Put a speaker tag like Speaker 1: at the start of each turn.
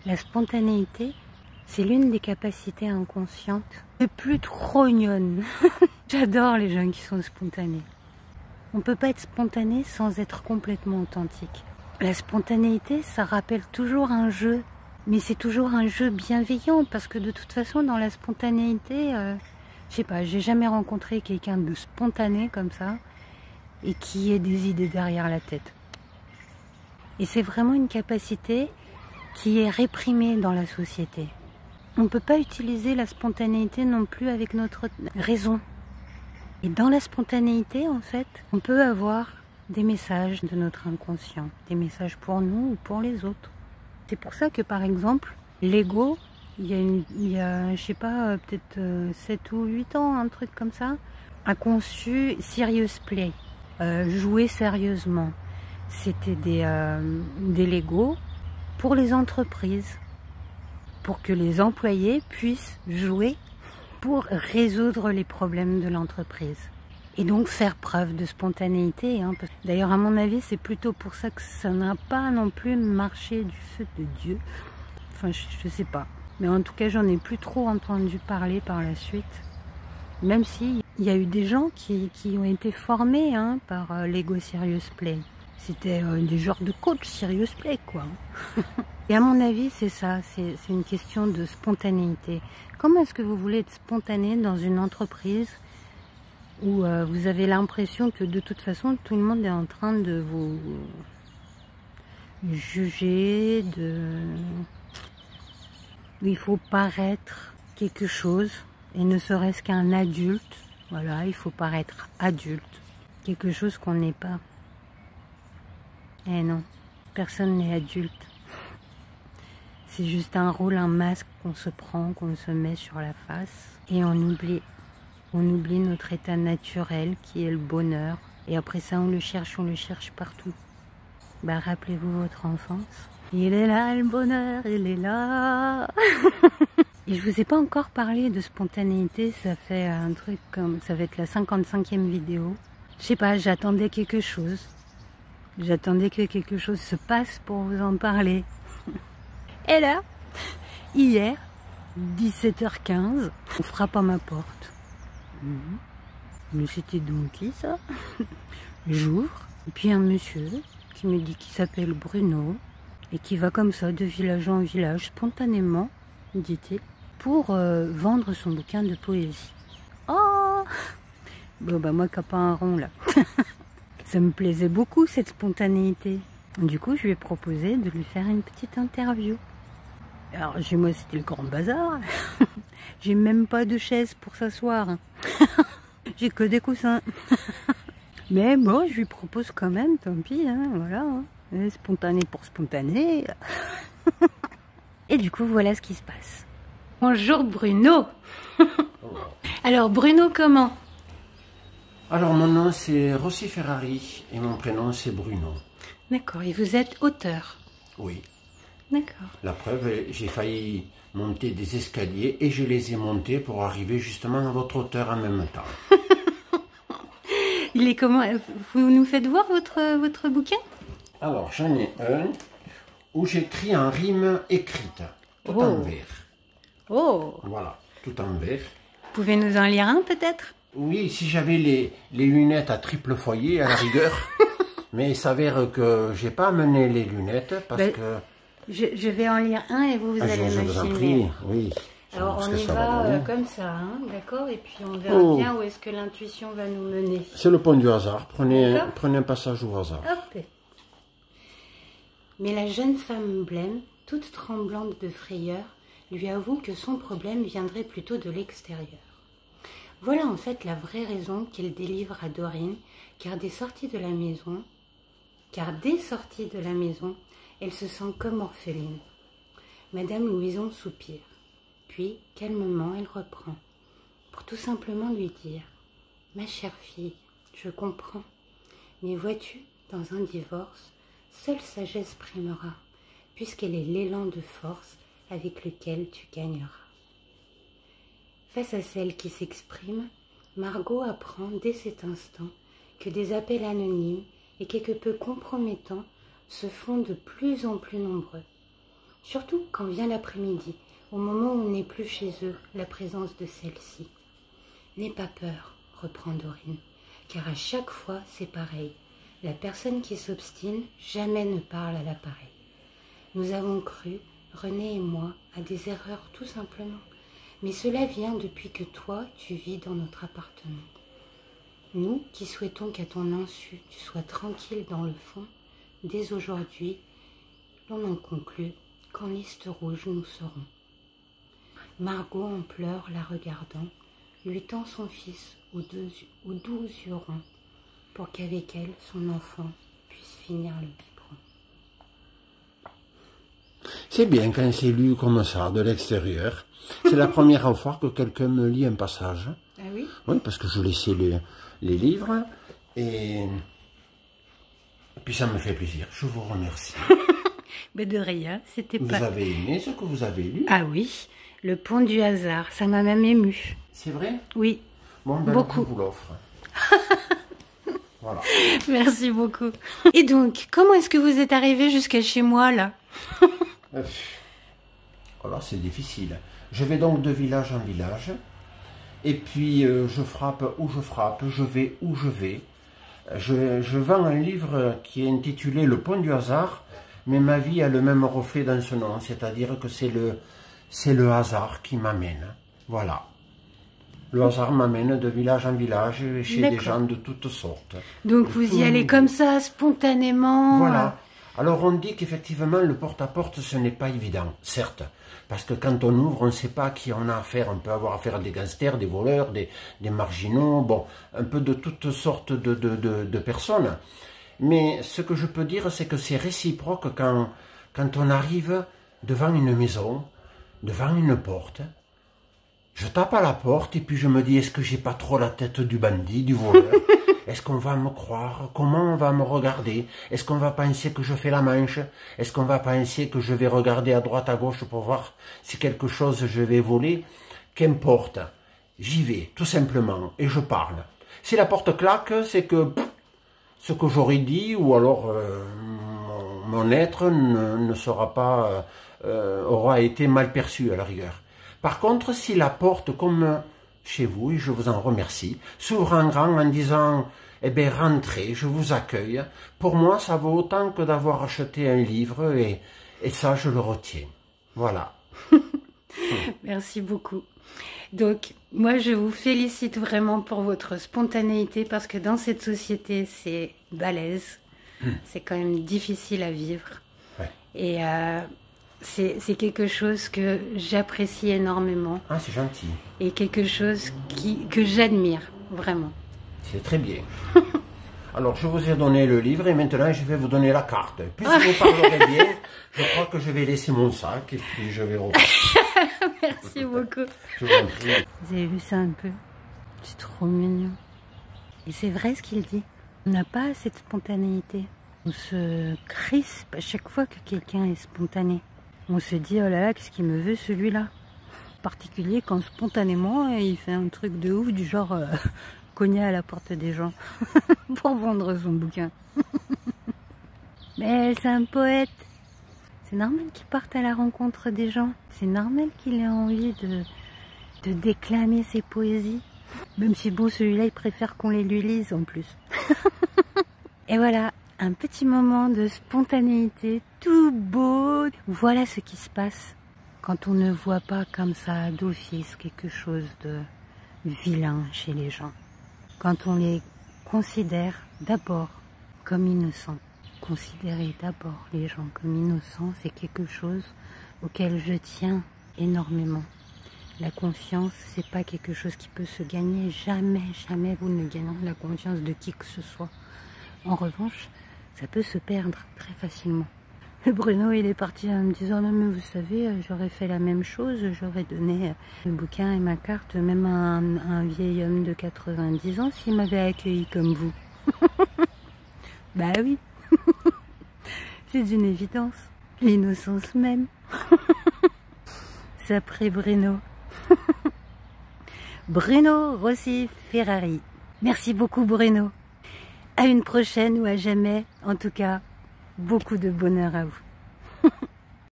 Speaker 1: La spontanéité, c'est l'une des capacités inconscientes les plus trognonnes. J'adore les gens qui sont spontanés. On ne peut pas être spontané sans être complètement authentique. La spontanéité, ça rappelle toujours un jeu. Mais c'est toujours un jeu bienveillant parce que de toute façon, dans la spontanéité, je sais pas, j'ai jamais rencontré quelqu'un de spontané comme ça et qui ait des idées derrière la tête. Et c'est vraiment une capacité qui est réprimée dans la société. On ne peut pas utiliser la spontanéité non plus avec notre raison. Et dans la spontanéité, en fait, on peut avoir des messages de notre inconscient, des messages pour nous ou pour les autres. C'est pour ça que, par exemple, l'ego, il y a je sais pas, peut-être 7 ou 8 ans, un truc comme ça, a conçu Serious Play, jouer sérieusement. C'était des Legos pour les entreprises, pour que les employés puissent jouer pour résoudre les problèmes de l'entreprise. Et donc faire preuve de spontanéité. Hein. D'ailleurs, à mon avis, c'est plutôt pour ça que ça n'a pas non plus marché du feu de Dieu. Enfin, je sais pas. Mais en tout cas, j'en ai plus trop entendu parler par la suite. Même si il y a eu des gens qui ont été formés par Lego Serious Play. C'était des genres de coach Serious Play, quoi. Et à mon avis, c'est ça. C'est une question de spontanéité. Comment est-ce que vous voulez être spontané dans une entreprise où vous avez l'impression que de toute façon tout le monde est en train de vous juger, où il faut paraître quelque chose, et ne serait-ce qu'un adulte, voilà, il faut paraître adulte, quelque chose qu'on n'est pas. Eh non, personne n'est adulte. C'est juste un rôle, un masque qu'on se prend, qu'on se met sur la face, et on oublie notre état naturel qui est le bonheur. Et après ça, on le cherche partout. Bah, rappelez-vous votre enfance. Il est là, le bonheur, il est là. Et je vous ai pas encore parlé de spontanéité, ça fait un truc comme... Ça va être la 55e vidéo. Je sais pas, j'attendais quelque chose. J'attendais que quelque chose se passe pour vous en parler. Et là, hier, 17h15, on frappe à ma porte. Mais c'était donc qui ça? J'ouvre, et puis un monsieur qui me dit qu'il s'appelle Bruno et qui va comme ça de village en village spontanément, dit-il, pour vendre son bouquin de poésie. Oh! Bon bah moi qui n'ai pas un rond là. Ça me plaisait beaucoup cette spontanéité. Du coup je lui ai proposé de lui faire une petite interview. Alors chez moi c'était le grand bazar. J'ai même pas de chaise pour s'asseoir. J'ai que des coussins. Mais bon, je lui propose quand même, tant pis, voilà. Spontané pour spontané. Et du coup, voilà ce qui se passe. Bonjour Bruno. Alors Bruno comment?
Speaker 2: Alors mon nom c'est Rossi Ferrari et mon prénom c'est Bruno.
Speaker 1: D'accord, et vous êtes auteur?
Speaker 2: Oui.
Speaker 1: D'accord.
Speaker 2: La preuve, j'ai failli monter des escaliers et je les ai montés pour arriver justement à votre auteur en même temps.
Speaker 1: Il est comment? Vous nous faites voir votre bouquin?
Speaker 2: Alors j'en ai un où j'écris en rime écrite, tout en vert.
Speaker 1: Oh!
Speaker 2: Voilà, tout en vert.
Speaker 1: Vous pouvez nous en lire un peut-être?
Speaker 2: Oui, si j'avais les lunettes à triple foyer à la rigueur. Mais il s'avère que j'ai pas amené les lunettes parce que...
Speaker 1: Je vais en lire un et vous allez
Speaker 2: je vous en prie, oui.
Speaker 1: Alors on y va comme ça, d'accord? Et puis on verra bien où est-ce que l'intuition va nous mener.
Speaker 2: C'est le pont du hasard, prenez un passage au hasard.
Speaker 1: Hop. Mais la jeune femme blême, toute tremblante de frayeur, lui avoue que son problème viendrait plutôt de l'extérieur. Voilà en fait la vraie raison qu'elle délivre à Dorine, car dès sortie de la maison, elle se sent comme orpheline. Madame Louison soupire. Puis, calmement, elle reprend, pour tout simplement lui dire « Ma chère fille, je comprends, mais vois-tu, dans un divorce, seule sagesse primera, puisqu'elle est l'élan de force avec lequel tu gagneras. » Face à celle qui s'exprime, Margot apprend dès cet instant que des appels anonymes et quelque peu compromettants se font de plus en plus nombreux. surtout quand vient l'après-midi, au moment où on n'est plus chez eux, la présence de celle-ci. N'aie pas peur, reprend Dorine, car à chaque fois c'est pareil. La personne qui s'obstine jamais ne parle à l'appareil. Nous avons cru, René et moi, à des erreurs tout simplement, mais cela vient depuis que toi, tu vis dans notre appartement. Nous qui souhaitons qu'à ton insu, tu sois tranquille dans le fond, dès aujourd'hui, l'on en conclut qu'en liste rouge nous serons. Margot en pleurs la regardant, lui tend son fils aux doux yeux ronds, pour qu'avec elle, son enfant puisse finir le biberon.
Speaker 2: C'est bien quand c'est lu comme ça, de l'extérieur. C'est la première fois que quelqu'un me lit un passage.
Speaker 1: Ah oui?
Speaker 2: Oui, parce que je laissais les livres, et puis ça me fait plaisir. Je vous remercie.
Speaker 1: Mais de rien, c'était pas...
Speaker 2: Vous avez aimé ce que vous avez lu?
Speaker 1: Ah oui, Le Pont du Hasard, ça m'a même émue.
Speaker 2: C'est vrai?
Speaker 1: Oui,
Speaker 2: Bon, ben,
Speaker 1: beaucoup.
Speaker 2: je vous l'offre. Voilà.
Speaker 1: Merci beaucoup. Et donc, comment est-ce que vous êtes arrivé jusqu'à chez moi, là?
Speaker 2: Alors, c'est difficile. Je vais donc de village en village. Et puis, je frappe où je frappe. Je vais où je vais. Je vends un livre qui est intitulé Le Pont du Hasard. Mais ma vie a le même reflet dans ce nom. C'est-à-dire que c'est le hasard qui m'amène. Voilà. Le hasard m'amène de village en village chez des gens de toutes sortes.
Speaker 1: Donc vous y allez comme ça, spontanément?
Speaker 2: Voilà. Alors on dit qu'effectivement le porte-à-porte ce n'est pas évident, certes. Parce que quand on ouvre, on ne sait pas à qui on a affaire. On peut avoir affaire à des gangsters, des voleurs, des marginaux, bon, un peu de toutes sortes de personnes. Mais ce que je peux dire, c'est que c'est réciproque quand on arrive devant une maison, devant une porte. Je tape à la porte et puis je me dis, est-ce que j'ai pas trop la tête du bandit, du voleur? Est-ce qu'on va me croire? Comment on va me regarder? Est-ce qu'on va penser que je fais la manche? Est-ce qu'on va penser que je vais regarder à droite, à gauche pour voir si quelque chose je vais voler? Qu'importe. J'y vais, tout simplement, et je parle. Si la porte claque, c'est que ce que j'aurais dit, ou alors mon être ne sera pas, aura été mal perçu à la rigueur. Par contre, si la porte, comme chez vous, et je vous en remercie, s'ouvre en grand en disant, eh bien, rentrez, je vous accueille, pour moi, ça vaut autant que d'avoir acheté un livre, et ça, je le retiens. Voilà.
Speaker 1: Merci beaucoup. Donc, moi, je vous félicite vraiment pour votre spontanéité, parce que dans cette société, c'est balèze. C'est quand même difficile à vivre.
Speaker 2: Ouais.
Speaker 1: Et c'est quelque chose que j'apprécie énormément.
Speaker 2: Ah, c'est gentil.
Speaker 1: Et quelque chose que j'admire, vraiment.
Speaker 2: C'est très bien. Alors, je vous ai donné le livre et maintenant, je vais vous donner la carte. Puisque vous parlerez bien, je crois que je vais laisser mon sac et puis je vais repartir.
Speaker 1: Merci beaucoup.
Speaker 2: Je vous en prie.
Speaker 1: Vous avez vu ça un peu? C'est trop mignon. Et c'est vrai ce qu'il dit. On n'a pas cette spontanéité. On se crispe à chaque fois que quelqu'un est spontané. On se dit, oh là là, qu'est-ce qu'il me veut celui-là? En particulier quand spontanément, il fait un truc de ouf du genre cogner à la porte des gens pour vendre son bouquin. Mais c'est un poète. C'est normal qu'il parte à la rencontre des gens. C'est normal qu'il ait envie de déclamer ses poésies. Même si bon, celui-là, il préfère qu'on les lui lise en plus. Et voilà, un petit moment de spontanéité, tout beau. Voilà ce qui se passe quand on ne voit pas comme ça d'office quelque chose de vilain chez les gens. Quand on les considère d'abord comme innocents. Considérer d'abord les gens comme innocents, c'est quelque chose auquel je tiens énormément. La confiance, c'est pas quelque chose qui peut se gagner. Jamais, jamais vous ne gagnerez la confiance de qui que ce soit. En revanche, ça peut se perdre très facilement. Et Bruno, il est parti en me disant, non mais vous savez, j'aurais fait la même chose, j'aurais donné le bouquin et ma carte même à un vieil homme de 90 ans s'il m'avait accueilli comme vous. Bah oui, c'est une évidence, l'innocence même. C'est après Bruno. Bruno Rossi Ferrari. Merci beaucoup Bruno. À une prochaine ou à jamais. En tout cas, beaucoup de bonheur à vous.